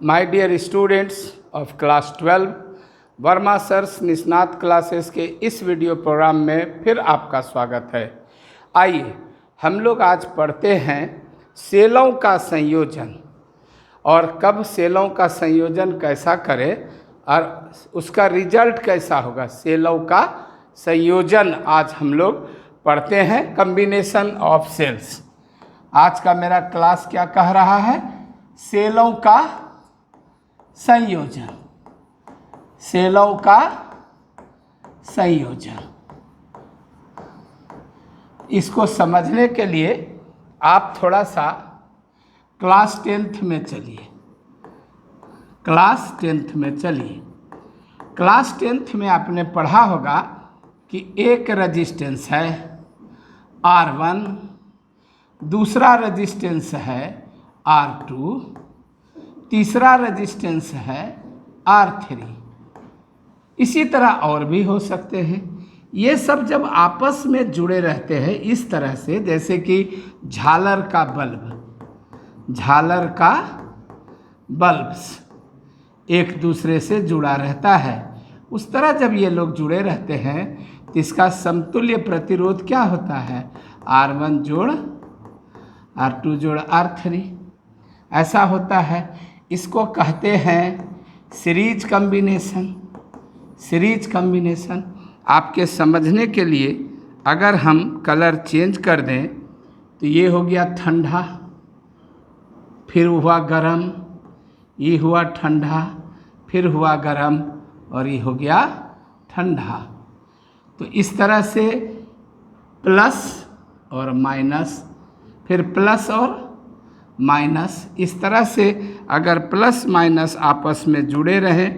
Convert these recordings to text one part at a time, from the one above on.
My dear students of class 12 Verma sir's Nishnat classes के इस video programme में फिर आपका स्वागत है। आइए हम लोग आज पढ़ते हैं सेलों का संयोजन और कब सेलों का संयोजन कैसा करें और उसका रिजल्ट कैसा होगा। सेलों का संयोजन आज हम लोग पढ़ते हैं, कम्बिनेशन ऑफ सेल्स। आज का मेरा क्लास क्या कह रहा है? सेलों का संयोजन। सेलों का संयोजन। इसको समझने के लिए आप थोड़ा सा क्लास 10th में चलिए। क्लास 10th में चलिए। क्लास 10th में आपने पढ़ा होगा कि एक रेजिस्टेंस है R1, दूसरा रेजिस्टेंस है R2, तीसरा रेजिस्टेंस है R3। इसी तरह और भी हो सकते हैं। ये सब जब आपस में जुड़े रहते हैं इस तरह से, जैसे कि झालर का बल्ब, झालर का बल्ब एक दूसरे से जुड़ा रहता है, उस तरह जब ये लोग जुड़े रहते हैं तो इसका समतुल्य प्रतिरोध क्या होता है? R1 जोड़ R2 जोड़ R3 ऐसा होता है। इसको कहते हैं सीरीज कॉम्बिनेशन। सीरीज कॉम्बिनेशन आपके समझने के लिए अगर हम कलर चेंज कर दें तो ये हो गया ठंडा, फिर हुआ गरम, ये हुआ ठंडा, फिर हुआ गरम और ये हो गया ठंडा। तो इस तरह से प्लस और माइनस, फिर प्लस और माइनस, इस तरह से अगर प्लस माइनस आपस में जुड़े रहें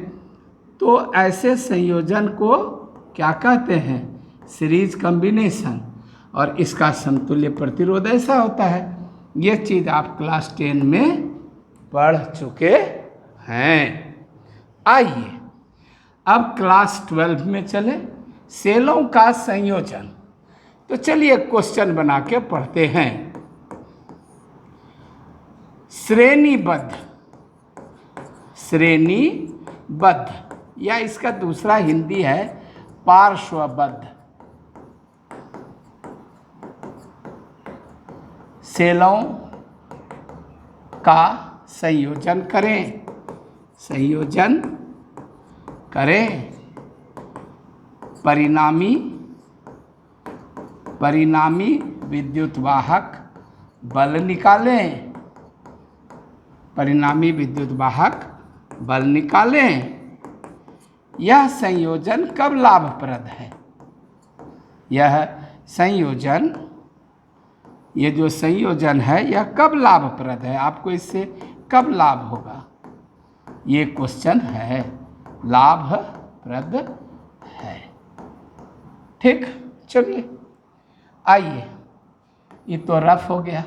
तो ऐसे संयोजन को क्या कहते हैं? Series combination. और इसका समतुल्य प्रतिरोध ऐसा होता है। ये चीज़ आप क्लास 10 में पढ़ चुके हैं। आइए अब क्लास 12 में चले, सेलों का संयोजन। तो चलिए क्वेश्चन बना के पढ़ते हैं। श्रेणीबद्ध, श्रेणीबद्ध या इसका दूसरा हिंदी है पार्श्वबद्ध सेलों का संयोजन करें। संयोजन करें। परिणामी विद्युत वाहक बल निकालें। परिणामी विद्युत वाहक बल निकालें। यह संयोजन कब लाभप्रद है? यह संयोजन, ये जो संयोजन है यह कब लाभप्रद है? आपको इससे कब लाभ होगा? ये क्वेश्चन है, लाभप्रद है। ठीक, चलिए आइए, ये तो रफ हो गया।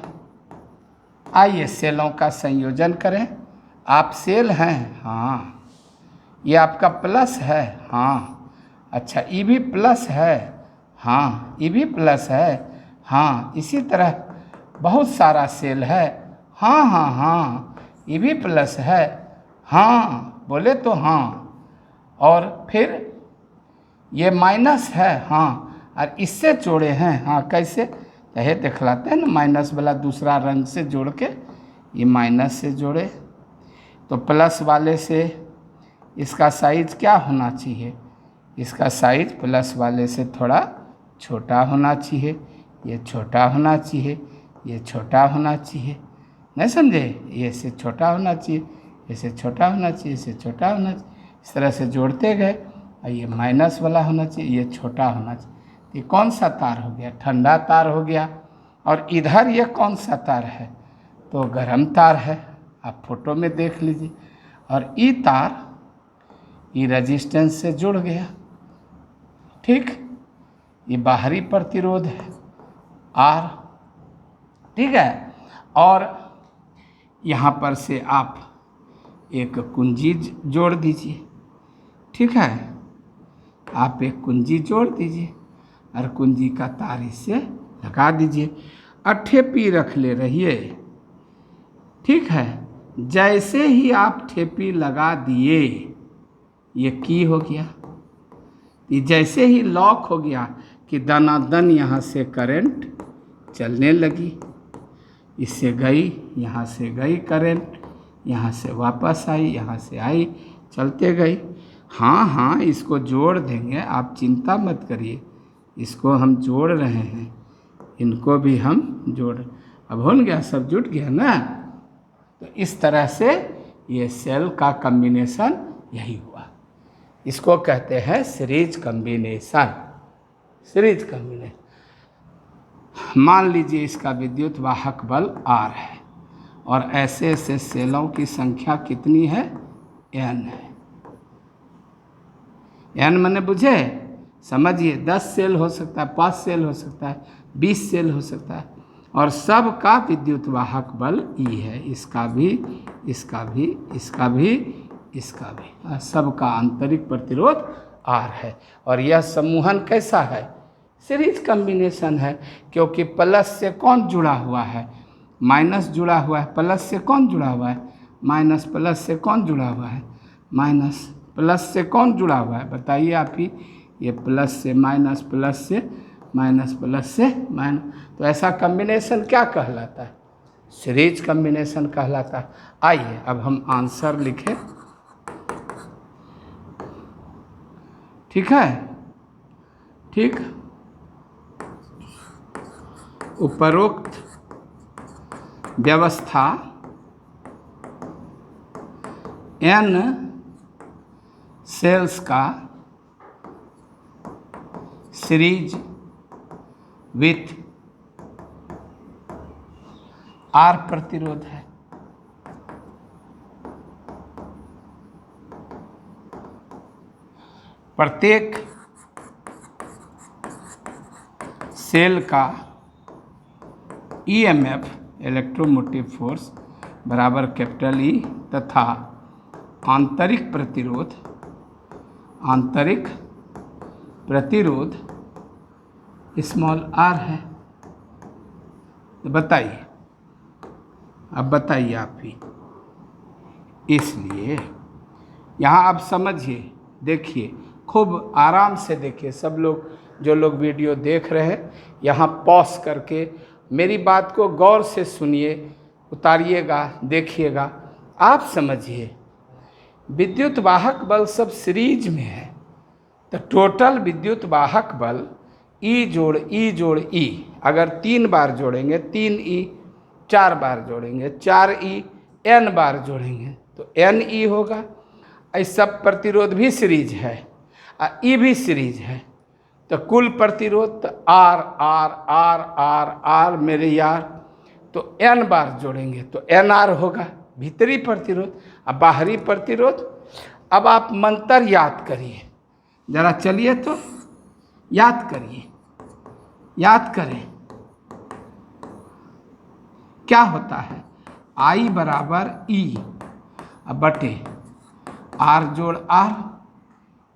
आइए सेलों का संयोजन करें। आप सेल हैं? हाँ। ये आपका प्लस है? हाँ। अच्छा, ये भी प्लस है? हाँ। ये भी प्लस है? हाँ। इसी तरह बहुत सारा सेल है? हाँ हाँ हाँ। ये भी प्लस है? हाँ। बोले तो हाँ। और फिर ये माइनस है? हाँ। और इससे जोड़े हैं? हाँ। कैसे? यह दिखलाते हैं ना, माइनस वाला दूसरा रंग से जोड़ के ये माइनस से जोड़े। तो प्लस वाले से इसका साइज क्या होना चाहिए? इसका साइज प्लस वाले से थोड़ा छोटा होना चाहिए। ये छोटा होना चाहिए, ये छोटा होना चाहिए। नहीं समझे? ये से छोटा होना चाहिए, इसे छोटा होना चाहिए, इसे छोटा होना चाहिए। इस तरह से जोड़ते गए और ये माइनस वाला होना चाहिए, ये छोटा होना चाहिए। ये कौन सा तार हो गया? ठंडा तार हो गया। और इधर ये कौन सा तार है? तो गर्म तार है। आप फोटो में देख लीजिए। और ये तार ये रेजिस्टेंस से जुड़ गया। ठीक, ये बाहरी प्रतिरोध है R। ठीक है। और यहाँ पर से आप एक कुंजी जोड़ दीजिए। ठीक है, आप एक कुंजी जोड़ दीजिए और कुंजी का तार इससे लगा दीजिए। अट्ठे पी रख ले रहिए। ठीक है, जैसे ही आप ठेपी लगा दिए ये की हो गया, ये जैसे ही लॉक हो गया कि दनादन यहाँ से करंट चलने लगी, इससे गई, यहाँ से गई करंट, यहाँ से वापस आई, यहाँ से आई, चलते गई। हाँ हाँ, इसको जोड़ देंगे, आप चिंता मत करिए, इसको हम जोड़ रहे हैं, इनको भी हम जोड़, अब हो गया, सब जुट गया ना। तो इस तरह से ये सेल का कॉम्बिनेशन यही हुआ, इसको कहते हैं सीरीज कॉम्बिनेशन। सीरीज कॉम्बिनेशन, मान लीजिए इसका विद्युत वाहक बल R है और ऐसे ऐसे सेलों की संख्या कितनी है, N है। N मैंने बुझे, समझिए 10 सेल हो सकता है, 5 सेल हो सकता है, 20 सेल हो सकता है, और सब का विद्युत वाहक बल E है, इसका भी, इसका भी, इसका भी, इसका भी, सबका आंतरिक प्रतिरोध R है। और यह समूहन कैसा है, सीरीज कॉम्बिनेशन है, क्योंकि प्लस से कौन जुड़ा हुआ है, माइनस जुड़ा हुआ है, प्लस से कौन जुड़ा हुआ है, माइनस, प्लस से कौन जुड़ा हुआ है, माइनस, प्लस से कौन जुड़ा हुआ है, बताइए आप ही, ये प्लस से माइनस, प्लस से माइनस, प्लस से माइनस, तो ऐसा कॉम्बिनेशन क्या कहलाता है, सीरीज कॉम्बिनेशन कहलाता है। आइए अब हम आंसर लिखें, ठीक है, ठीक। उपरोक्त व्यवस्था N सेल्स का सीरीज विथ R प्रतिरोध है। प्रत्येक सेल का EMF इलेक्ट्रोमोटिव फोर्स बराबर कैपिटल E तथा आंतरिक प्रतिरोध स्मॉल r है। तो बताइए, अब बताइए आप ही, इसलिए यहाँ आप समझिए, देखिए, खूब आराम से देखिए, सब लोग जो लोग वीडियो देख रहे हैं यहाँ पॉज करके मेरी बात को गौर से सुनिए, उतारिएगा, देखिएगा, आप समझिए। विद्युत वाहक बल सब सीरीज में है, तो टोटल विद्युत वाहक बल E जोड़ E जोड़ E, अगर 3 बार जोड़ेंगे 3E, 4 बार जोड़ेंगे 4E, N बार जोड़ेंगे तो NE होगा। ऐसा प्रतिरोध भी सीरीज है और E भी सीरीज है, तो कुल प्रतिरोध तो R R R R R मेरे यार, तो N बार जोड़ेंगे तो NR होगा भीतरी प्रतिरोध और बाहरी प्रतिरोध। अब आप मंत्र याद करिए, जरा चलिए तो याद करिए, याद करें क्या होता है, I बराबर E बटे R जोड़ R,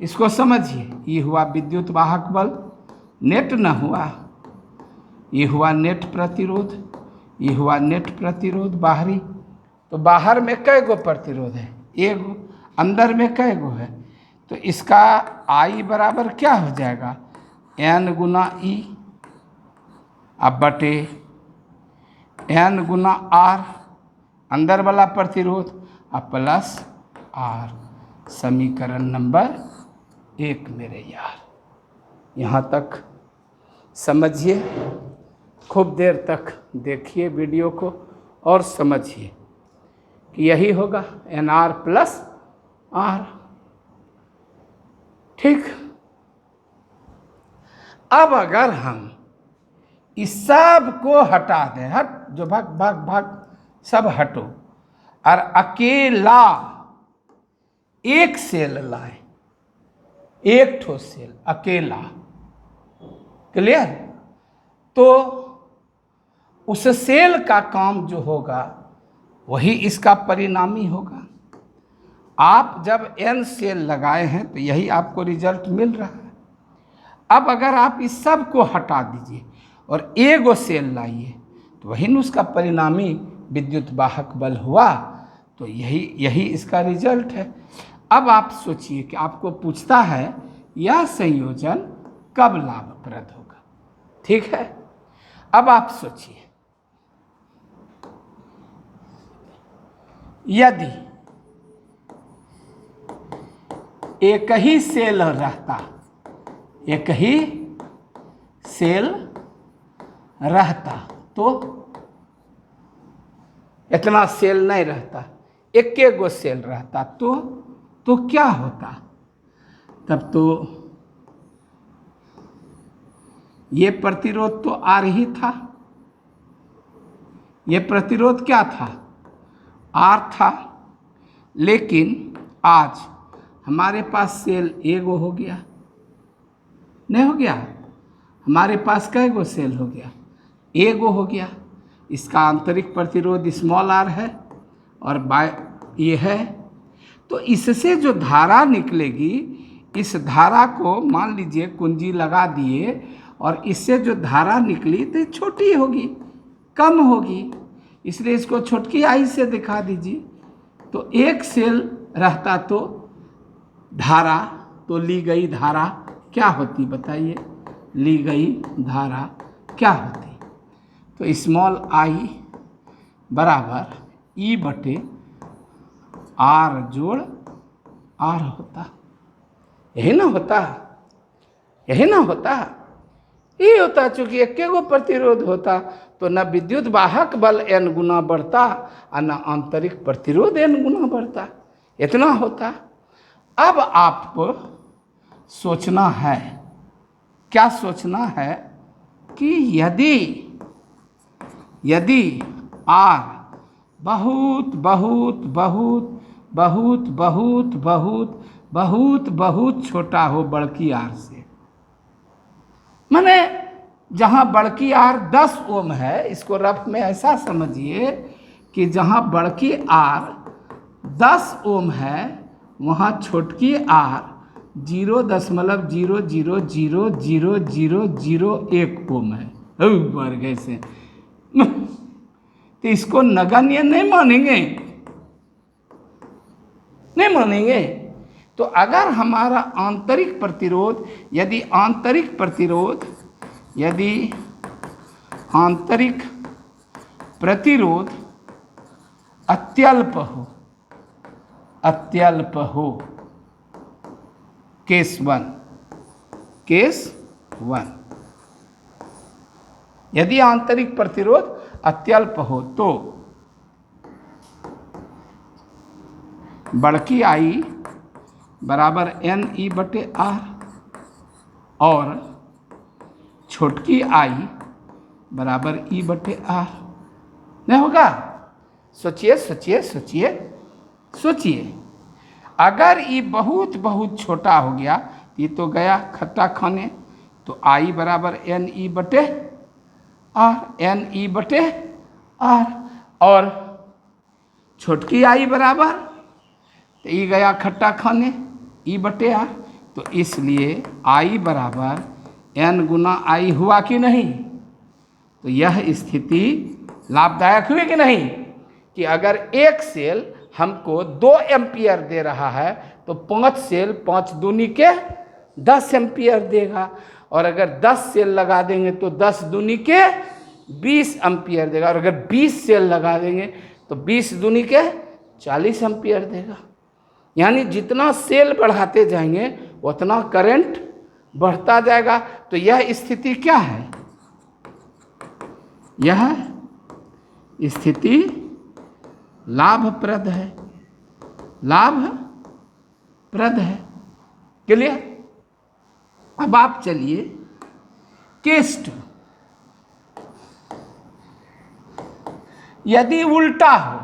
इसको समझिए। ये हुआ विद्युत वाहक बल, नेट न हुआ, ये हुआ नेट प्रतिरोध, ये हुआ नेट प्रतिरोध बाहरी, तो बाहर में कै गो प्रतिरोध है, एगो, अंदर में कै गो है, तो इसका I बराबर क्या हो जाएगा, N गुना E अब बटे N गुना R, अंदर वाला प्रतिरोध, अब प्लस R। समीकरण नंबर 1 मेरे यार, यहाँ तक समझिए, खूब देर तक देखिए वीडियो को और समझिए कि यही होगा NR प्लस R, ठीक। अब अगर हम इस सब को हटा दें, हट, जो भाग भाग भाग सब हटो, और अकेला एक सेल लाए, एक ठोस सेल अकेला, क्लियर, तो उस सेल का काम जो होगा वही इसका परिणामी होगा। आप जब N सेल लगाए हैं तो यही आपको रिजल्ट मिल रहा है। अब अगर आप इस सब को हटा दीजिए और एगो सेल लाइए तो वही न उसका परिणामी विद्युत वाहक बल हुआ। तो यही इसका रिजल्ट है। अब आप सोचिए कि आपको पूछता है यह संयोजन कब लाभप्रद होगा। ठीक है, अब आप सोचिए, यदि एक ही सेल रहता, एक ही सेल रहता, तो इतना सेल नहीं रहता, एक गो सेल रहता, तो क्या होता? तब तो ये प्रतिरोध तो आर ही था, ये प्रतिरोध क्या था? आर था। लेकिन आज हमारे पास सेल एगो हो गया, नहीं हो गया? हमारे पास कै गो सेल हो गया? एगो हो गया। इसका आंतरिक प्रतिरोध स्मॉल आर है और ये है। तो इससे जो धारा निकलेगी, इस धारा को मान लीजिए कुंजी लगा दिए और इससे जो धारा निकली तो छोटी होगी, कम होगी, इसलिए इसको छोटकी आई से दिखा दीजिए। तो एक सेल रहता तो धारा, तो ली गई धारा क्या होती बताइए? ली गई धारा क्या होती? तो स्मॉल आई बराबर ई बटे आर जोड़ आर होता। यही ना होता? यही ना होता? ये होता। चूंकि एक गो प्रतिरोध होता तो न विद्युत वाहक बल n गुना बढ़ता और न आंतरिक प्रतिरोध n गुना बढ़ता। इतना होता। अब आपको सोचना है, क्या सोचना है कि यदि R बहुत बहुत बहुत बहुत बहुत बहुत बहुत बहुत छोटा हो बड़की आर से, माने जहाँ बड़की आर 10 ओम है, इसको रफ में ऐसा समझिए कि जहाँ बड़की आर 10 ओम है वहाँ छोटकी आर 0.0000001 ओम है। वर्ग से तो इसको नगण्य नहीं मानेंगे, नहीं मानेंगे। तो अगर हमारा आंतरिक प्रतिरोध, यदि आंतरिक प्रतिरोध अत्यल्प हो, केस 1, यदि आंतरिक प्रतिरोध अत्यल्प हो तो बड़की आई बराबर एन ई बटे आर और छोटकी आई बराबर ई बटे आर। नहीं होगा? सोचिए सोचिए सोचिए सोचिए। अगर ये बहुत बहुत छोटा हो गया, ये तो गया खट्टा खाने, तो आई बराबर एन ई बटे आर, एन ई बटे आर, और छोटकी आई बराबर, तो ई गया खट्टा खाने, ई बटे आर। तो इसलिए आई बराबर एन गुना आई हुआ कि नहीं? तो यह स्थिति लाभदायक हुई कि नहीं? कि अगर एक सेल हमको 2 एम्पियर दे रहा है तो 5 सेल 5 दूनी के 10 एम्पियर देगा, और अगर 10 सेल लगा देंगे तो 10 दूनी के 20 एम्पियर देगा, और अगर 20 सेल लगा देंगे तो 20 दूनी के 40 एम्पियर देगा। यानी जितना सेल बढ़ाते जाएंगे उतना करंट बढ़ता जाएगा। तो यह स्थिति क्या है? यह स्थिति लाभप्रद है, लाभप्रद है। क्लियर? अब आप चलिए केस 2। यदि उल्टा हो,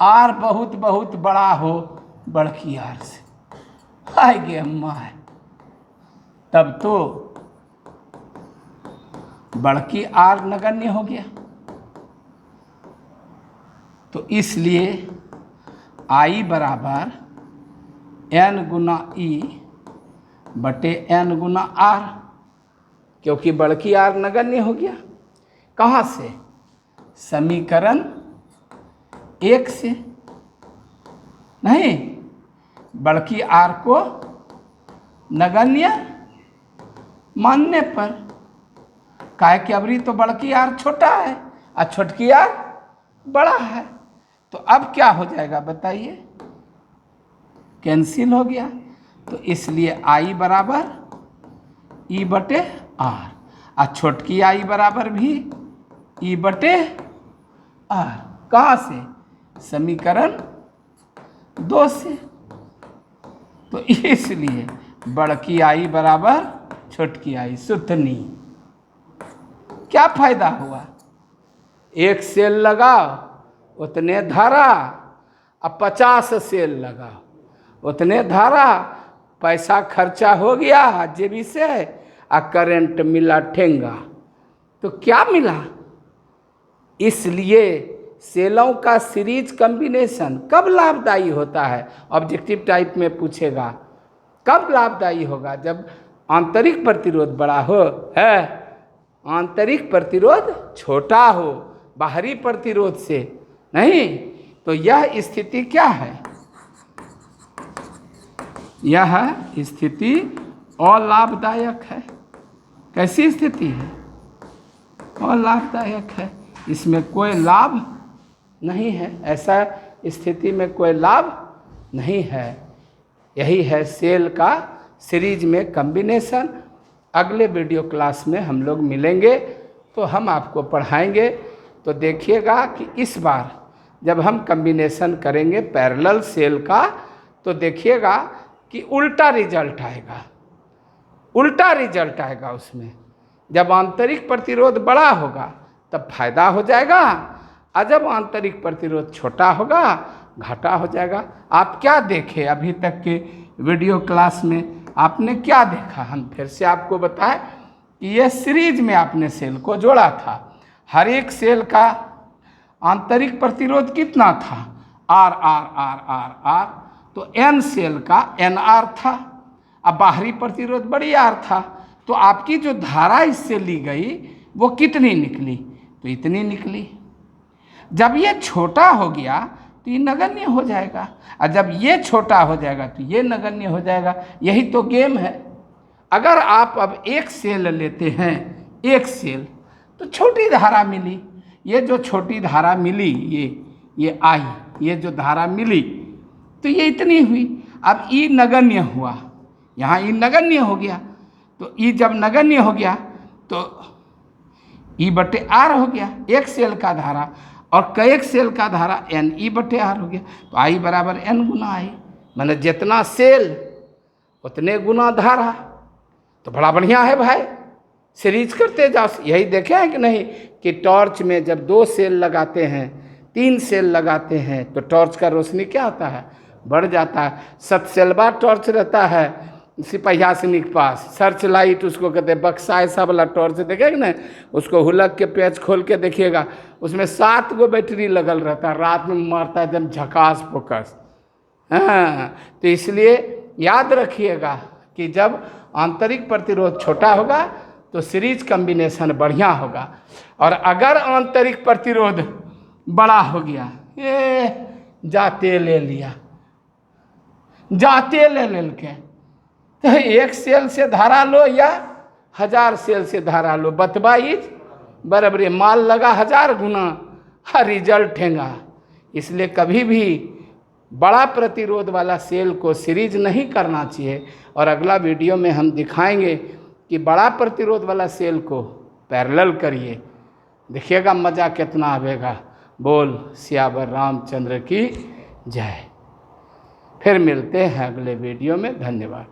आर बहुत बहुत बड़ा हो बड़की आर से, आएगे अम्मा है, तब तो बड़की आर नगण्य हो गया। तो इसलिए आई बराबर एन गुना ई बटे एन गुना आर, क्योंकि बड़की आर नगण्य हो गया। कहाँ से? समीकरण एक से नहीं, बड़की आर को नगण्य मानने पर, काहे कि अबरी तो बड़की आर छोटा है और छोटकी आर बड़ा है। तो अब क्या हो जाएगा बताइए, कैंसिल हो गया। तो इसलिए आई बराबर ई बटे आर, और छोटकी आई बराबर भी ई बटे आर। कहाँ से? समीकरण 2 से। तो इसलिए बड़की आई बराबर छोटकी आई सुथनी। क्या फायदा हुआ? एक सेल लगाओ उतने धारा, अब 50 सेल लगाओ उतने धारा, पैसा खर्चा हो गया जेबी से, और करंट मिला ठेंगा। तो क्या मिला? इसलिए सेलों का सीरीज कॉम्बिनेशन कब लाभदायी होता है? ऑब्जेक्टिव टाइप में पूछेगा कब लाभदायी होगा? जब आंतरिक प्रतिरोध बड़ा हो, है आंतरिक प्रतिरोध छोटा हो बाहरी प्रतिरोध से नहीं। तो यह स्थिति क्या है? यह स्थिति अलाभदायक है। कैसी स्थिति है? अलाभदायक है, इसमें कोई लाभ नहीं है। ऐसा स्थिति में कोई लाभ नहीं है। यही है सेल का सीरीज में कॉम्बिनेशन। अगले वीडियो क्लास में हम लोग मिलेंगे तो हम आपको पढ़ाएंगे। तो देखिएगा कि इस बार जब हम कॉम्बिनेशन करेंगे पैरेलल सेल का, तो देखिएगा कि उल्टा रिजल्ट आएगा। उल्टा रिजल्ट आएगा उसमें। जब आंतरिक प्रतिरोध बड़ा होगा तब फायदा हो जाएगा, और जब आंतरिक प्रतिरोध छोटा होगा घाटा हो जाएगा। आप क्या देखे अभी तक के वीडियो क्लास में? आपने क्या देखा? हम फिर से आपको बताएं कि ये सीरीज में आपने सेल को जोड़ा था। हर एक सेल का आंतरिक प्रतिरोध कितना था? R R R R R. तो एन सेल का एन आर था, अब बाहरी प्रतिरोध बड़ी आर था। तो आपकी जो धारा इससे ली गई वो कितनी निकली? तो इतनी निकली। जब ये छोटा हो गया तो ये नगण्य हो जाएगा, और जब ये छोटा हो जाएगा तो ये नगण्य हो जाएगा। यही तो गेम है। अगर आप अब एक सेल लेते हैं, एक सेल, तो छोटी धारा मिली। ये जो छोटी धारा मिली, ये आई, ये जो धारा मिली तो ये इतनी हुई। अब ई नगण्य हुआ, यहाँ ई नगण्य हो गया। तो ई जब नगण्य हो गया तो ई बटे आर हो गया, एक सेल का धारा, और कई सेल का धारा एन ई बटे आर हो गया। तो आई बराबर एन गुना आई, मैंने जितना सेल उतने गुना धारा। तो बड़ा बढ़िया है भाई, सीरीज करते जाओ। यही देखे हैं कि नहीं कि टॉर्च में जब 2 सेल लगाते हैं, 3 सेल लगाते हैं, तो टॉर्च का रोशनी क्या होता है? बढ़ जाता है। 7 सेलबा टॉर्च रहता है सिपहिया सिंह के पास, सर्च लाइट उसको कहते हैं, बक्सा ऐसा वाला टॉर्च देखेगा ना, उसको हुलक के पेच खोल के देखिएगा, उसमें 7 गो बैटरी लगल रहता है, रात में मारता है एकदम झकास फोकस। हाँ, तो इसलिए याद रखिएगा कि जब आंतरिक प्रतिरोध छोटा होगा तो सीरीज कॉम्बिनेशन बढ़िया होगा, और अगर आंतरिक प्रतिरोध बड़ा हो गया, ये जाते ले लिया, जाते ले के, तो एक सेल से धारा लो या 1000 सेल से धारा लो, बतवाइज बराबर माल लगा 1000 गुना, हर रिजल्ट हैगा। इसलिए कभी भी बड़ा प्रतिरोध वाला सेल को सीरीज नहीं करना चाहिए। और अगला वीडियो में हम दिखाएंगे कि बड़ा प्रतिरोध वाला सेल को पैरेलल करिए, देखिएगा मज़ा कितना आवेगा। बोल सियावर रामचंद्र की जय। फिर मिलते हैं अगले वीडियो में। धन्यवाद।